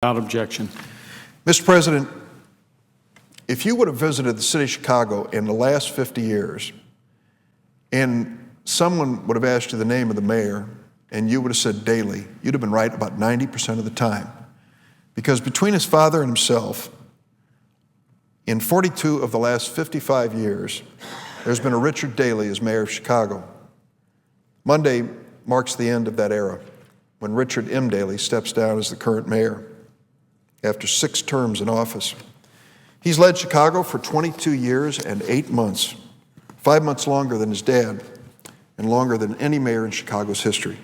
Without objection. Mr. President, if you would have visited the city of Chicago in the last 50 years and someone would have asked you the name of the mayor and you would have said Daley, you'd have been right about 90% of the time. Because between his father and himself, in 42 of the last 55 years, there's been a Richard Daley as mayor of Chicago. Monday marks the end of that era, when Richard M. Daley steps down as the current mayor after 6 terms in office. He's led Chicago for 22 years and 8 months, 5 months longer than his dad, and longer than any mayor in Chicago's history.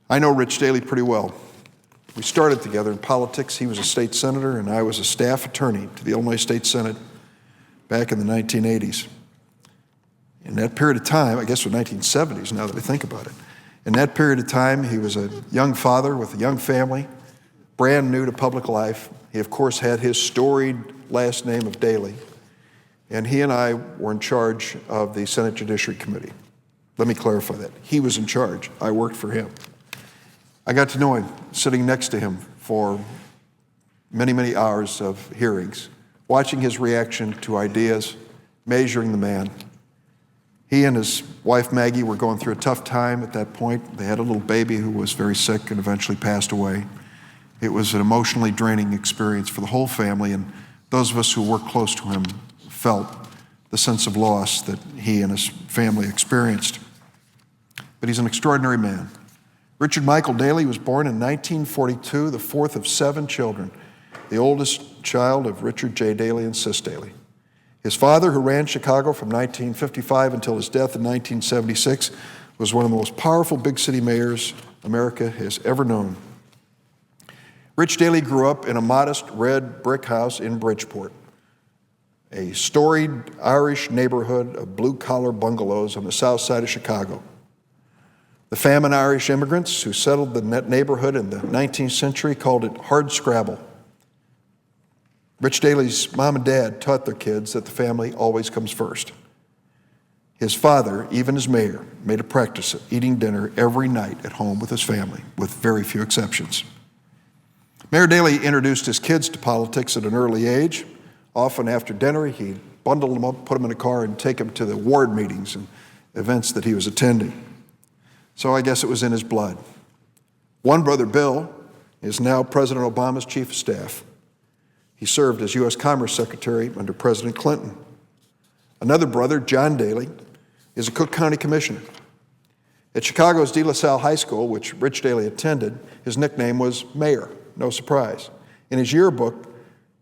I know Rich Daley pretty well. We started together in politics. He was a state senator, and I was a staff attorney to the Illinois State Senate back in the 1980s. In that period of time, I guess the 1970s now that I think about it, in that period of time, he was a young father with a young family, brand new to public life. He, of course, had his storied last name of Daley, and he and I were in charge of the Senate Judiciary Committee. Let me clarify that. He was in charge. I worked for him. I got to know him, sitting next to him for many, many hours of hearings, watching his reaction to ideas, measuring the man. He and his wife, Maggie, were going through a tough time at that point. They had a little baby who was very sick and eventually passed away. It was an emotionally draining experience for the whole family, and those of us who worked close to him felt the sense of loss that he and his family experienced. But he's an extraordinary man. Richard Michael Daley was born in 1942, the 4th of 7 children, the oldest child of Richard J. Daley and Sis Daley. His father, who ran Chicago from 1955 until his death in 1976, was one of the most powerful big city mayors America has ever known. Rich Daley grew up in a modest red brick house in Bridgeport, a storied Irish neighborhood of blue-collar bungalows on the south side of Chicago. The famine Irish immigrants who settled the neighborhood in the 19th century called it hard scrabble. Rich Daley's mom and dad taught their kids that the family always comes first. His father, even as mayor, made a practice of eating dinner every night at home with his family, with very few exceptions. Mayor Daley introduced his kids to politics at an early age. Often after dinner, he'd bundle them up, put them in a car, and take them to the ward meetings and events that he was attending. So I guess it was in his blood. One brother, Bill, is now President Obama's chief of staff. He served as U.S. Commerce Secretary under President Clinton. Another brother, John Daley, is a Cook County Commissioner. At Chicago's De La Salle High School, which Rich Daley attended, his nickname was Mayor. No surprise. In his yearbook,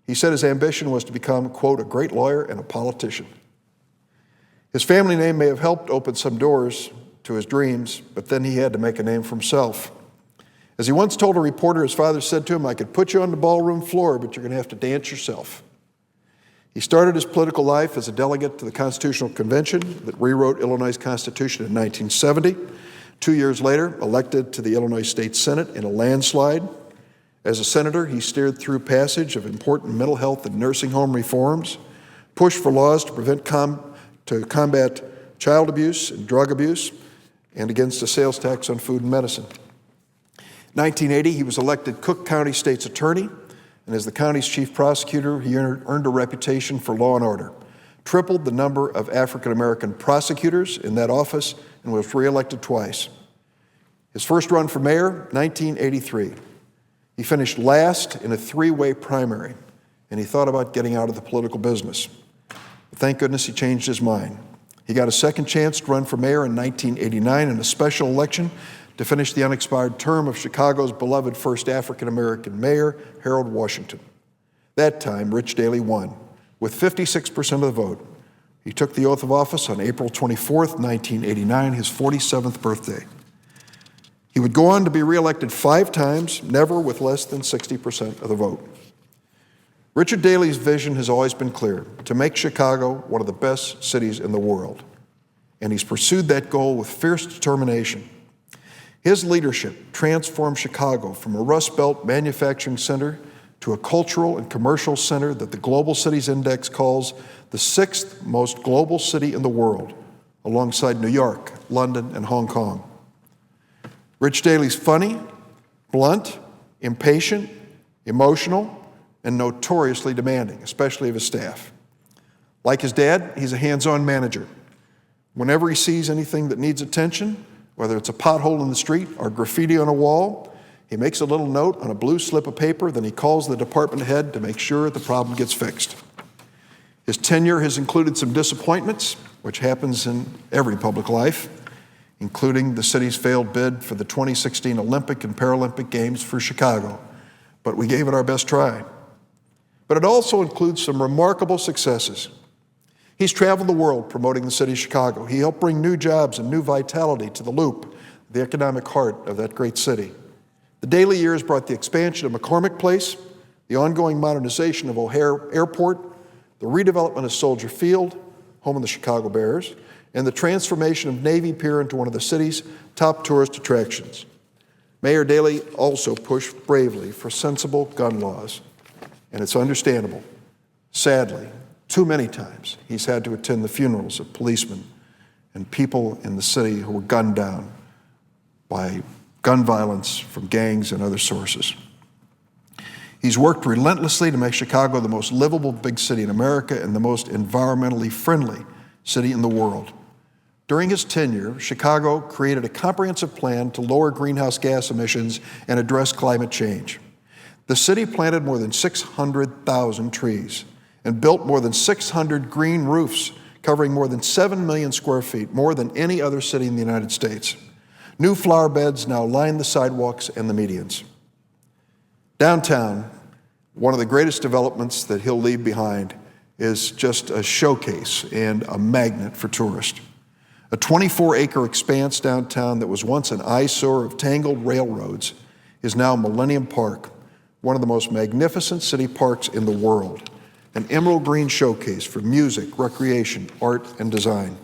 he said his ambition was to become, quote, a great lawyer and a politician. His family name may have helped open some doors to his dreams, but then he had to make a name for himself. As he once told a reporter, his father said to him, "I could put you on the ballroom floor, but you're going to have to dance yourself." He started his political life as a delegate to the Constitutional Convention that rewrote Illinois' Constitution in 1970. 2 years later, elected to the Illinois State Senate in a landslide. As a senator, he steered through passage of important mental health and nursing home reforms, pushed for laws to combat child abuse and drug abuse, and against a sales tax on food and medicine. In 1980, he was elected Cook County State's Attorney, and as the county's chief prosecutor, he earned a reputation for law and order, tripled the number of African-American prosecutors in that office, and was reelected twice. His first run for mayor, 1983. He finished last in a 3-way primary, and he thought about getting out of the political business. But thank goodness he changed his mind. He got a second chance to run for mayor in 1989 in a special election to finish the unexpired term of Chicago's beloved first African-American mayor, Harold Washington. That time, Rich Daley won, with 56% of the vote. He took the oath of office on April 24th, 1989, his 47th birthday. He would go on to be reelected 5 times, never with less than 60% of the vote. Richard Daley's vision has always been clear: to make Chicago one of the best cities in the world. And he's pursued that goal with fierce determination. His leadership transformed Chicago from a Rust Belt manufacturing center to a cultural and commercial center that the Global Cities Index calls the 6th most global city in the world, alongside New York, London, and Hong Kong. Rich Daley's funny, blunt, impatient, emotional, and notoriously demanding, especially of his staff. Like his dad, he's a hands-on manager. Whenever he sees anything that needs attention, whether it's a pothole in the street or graffiti on a wall, he makes a little note on a blue slip of paper, then he calls the department head to make sure the problem gets fixed. His tenure has included some disappointments, which happens in every public life, including the city's failed bid for the 2016 Olympic and Paralympic Games for Chicago, but we gave it our best try. But it also includes some remarkable successes. He's traveled the world promoting the city of Chicago. He helped bring new jobs and new vitality to the Loop, the economic heart of that great city. The Daley years brought the expansion of McCormick Place, the ongoing modernization of O'Hare Airport, the redevelopment of Soldier Field, home of the Chicago Bears, and the transformation of Navy Pier into one of the city's top tourist attractions. Mayor Daley also pushed bravely for sensible gun laws, and it's understandable. Sadly, too many times, he's had to attend the funerals of policemen and people in the city who were gunned down by gun violence from gangs and other sources. He's worked relentlessly to make Chicago the most livable big city in America and the most environmentally friendly city in the world. During his tenure, Chicago created a comprehensive plan to lower greenhouse gas emissions and address climate change. The city planted more than 600,000 trees and built more than 600 green roofs, covering more than 7 million square feet, more than any other city in the United States. New flower beds now line the sidewalks and the medians. Downtown, one of the greatest developments that he'll leave behind is just a showcase and a magnet for tourists. A 24-acre expanse downtown that was once an eyesore of tangled railroads is now Millennium Park, one of the most magnificent city parks in the world, an emerald green showcase for music, recreation, art, and design.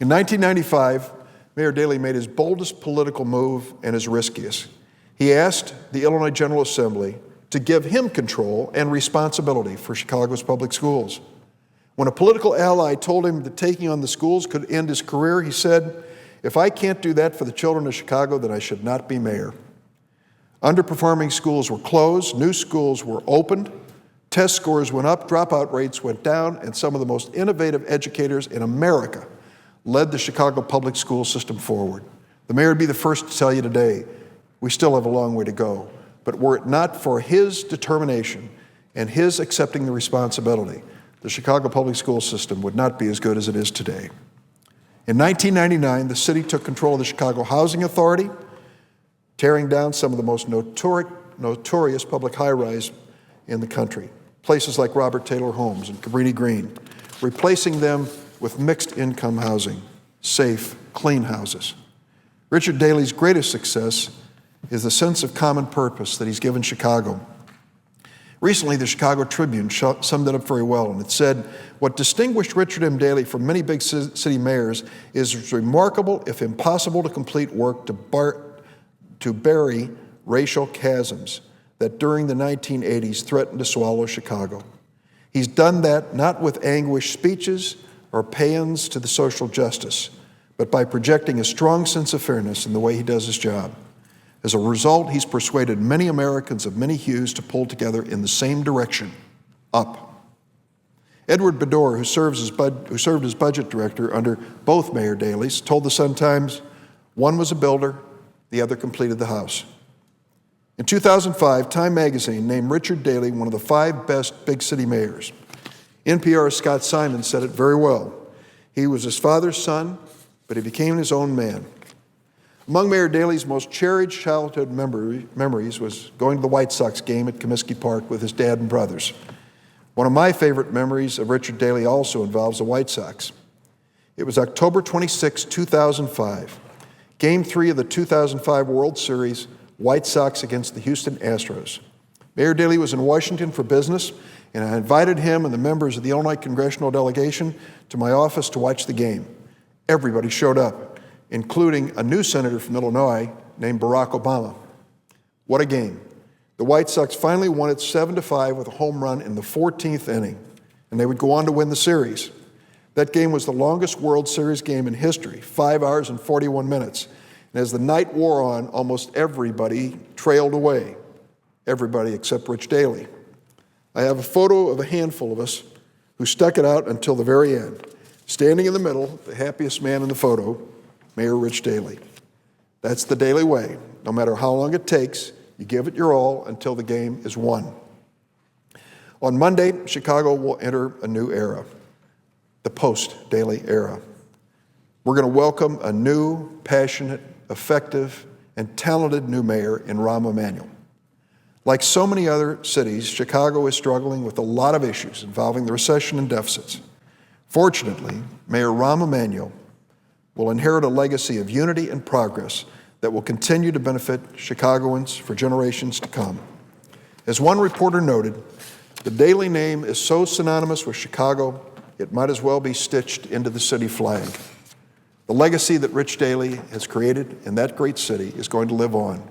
In 1995, Mayor Daley made his boldest political move and his riskiest. He asked the Illinois General Assembly to give him control and responsibility for Chicago's public schools. When a political ally told him that taking on the schools could end his career, he said, "If I can't do that for the children of Chicago, then I should not be mayor." Underperforming schools were closed, new schools were opened, test scores went up, dropout rates went down, and some of the most innovative educators in America led the Chicago public school system forward. The mayor would be the first to tell you today, we still have a long way to go. But were it not for his determination and his accepting the responsibility, the Chicago public school system would not be as good as it is today. In 1999, the city took control of the Chicago Housing Authority, tearing down some of the most notorious public high-rise in the country, places like Robert Taylor Homes and Cabrini Green, replacing them with mixed-income housing, safe, clean houses. Richard Daley's greatest success is the sense of common purpose that he's given Chicago. Recently, the Chicago Tribune summed it up very well, and it said, "What distinguished Richard M. Daley from many big city mayors is his remarkable, if impossible to complete work to bury racial chasms that during the 1980s threatened to swallow Chicago. He's done that not with anguished speeches or paeans to the social justice, but by projecting a strong sense of fairness in the way he does his job. As a result, he's persuaded many Americans of many hues to pull together in the same direction, up." Edward Bedore, who served as budget director under both Mayor Daleys, told the Sun-Times, "One was a builder, the other completed the house." In 2005, Time magazine named Richard Daley one of the 5 best big city mayors. NPR's Scott Simon said it very well. He was his father's son, but he became his own man. Among Mayor Daley's most cherished childhood memories was going to the White Sox game at Comiskey Park with his dad and brothers. One of my favorite memories of Richard Daley also involves the White Sox. It was October 26, 2005, Game 3 of the 2005 World Series, White Sox against the Houston Astros. Mayor Daley was in Washington for business, and I invited him and the members of the Illinois congressional delegation to my office to watch the game. Everybody showed up, including a new senator from Illinois named Barack Obama. What a game. The White Sox finally won it 7-5 with a home run in the 14th inning, and they would go on to win the series. That game was the longest World Series game in history, 5 hours and 41 minutes. And as the night wore on, almost everybody trailed away. everybody except Rich Daley. I have a photo of a handful of us who stuck it out until the very end. Standing in the middle, the happiest man in the photo, Mayor Rich Daley. That's the Daley way. No matter how long it takes, you give it your all until the game is won. On Monday, Chicago will enter a new era, the post-Daley era. We're going to welcome a new, passionate, effective, and talented new mayor in Rahm Emanuel. Like so many other cities, Chicago is struggling with a lot of issues involving the recession and deficits. Fortunately, Mayor Rahm Emanuel will inherit a legacy of unity and progress that will continue to benefit Chicagoans for generations to come. As one reporter noted, the Daley name is so synonymous with Chicago, it might as well be stitched into the city flag. The legacy that Rich Daley has created in that great city is going to live on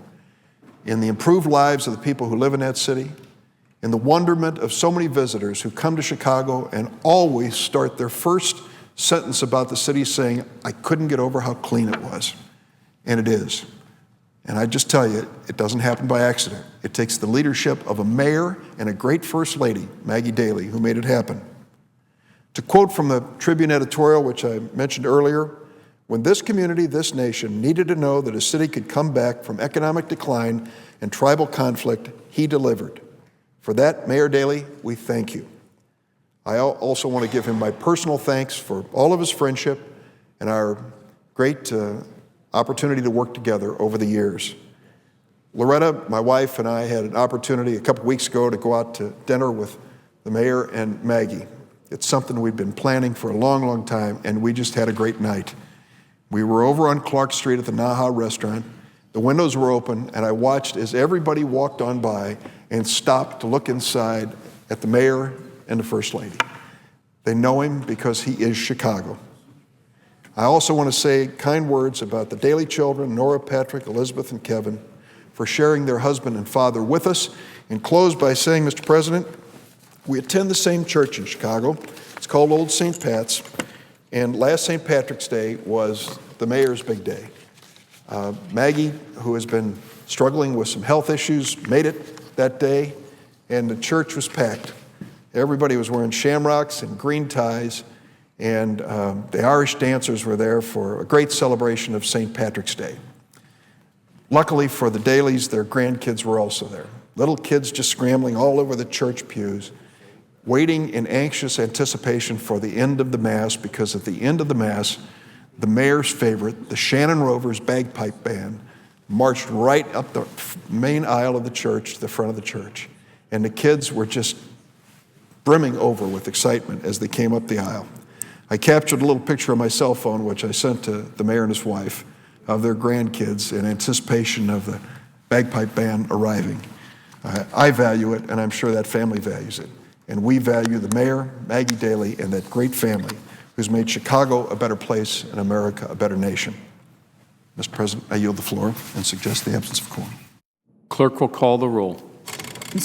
in the improved lives of the people who live in that city, in the wonderment of so many visitors who come to Chicago and always start their first sentence about the city saying, "I couldn't get over how clean it was." And it is. And I just tell you, it doesn't happen by accident. It takes the leadership of a mayor and a great First Lady, Maggie Daley, who made it happen. To quote from the Tribune editorial, which I mentioned earlier, "When this community, this nation, needed to know that a city could come back from economic decline and tribal conflict, he delivered. For that, Mayor Daley, we thank you." I also want to give him my personal thanks for all of his friendship and our great opportunity to work together over the years. Loretta, my wife, and I had an opportunity a couple weeks ago to go out to dinner with the mayor and Maggie. It's something we've been planning for a long, long time, and we just had a great night. We were over on Clark Street at the Naha restaurant. The windows were open, and I watched as everybody walked on by and stopped to look inside at the mayor and the First Lady. They know him because he is Chicago. I also want to say kind words about the Daley children, Nora, Patrick, Elizabeth, and Kevin, for sharing their husband and father with us, and close by saying, Mr. President, we attend the same church in Chicago. It's called Old St. Pat's, and last St. Patrick's Day was the mayor's big day. Maggie, who has been struggling with some health issues, made it that day, and the church was packed. Everybody was wearing shamrocks and green ties, and the Irish dancers were there for a great celebration of St. Patrick's Day. Luckily for the Daleys, their grandkids were also there. Little kids just scrambling all over the church pews, waiting in anxious anticipation for the end of the Mass, because at the end of the Mass, the mayor's favorite, the Shannon Rovers Bagpipe Band, marched right up the main aisle of the church to the front of the church. And the kids were just brimming over with excitement as they came up the aisle. I captured a little picture on my cell phone, which I sent to the mayor and his wife, of their grandkids in anticipation of the bagpipe band arriving. I value it, and I'm sure that family values it. And we value the mayor, Maggie Daley, and that great family who's made Chicago a better place and America a better nation. Mr. President, I yield the floor and suggest the absence of quorum. Clerk will call the roll.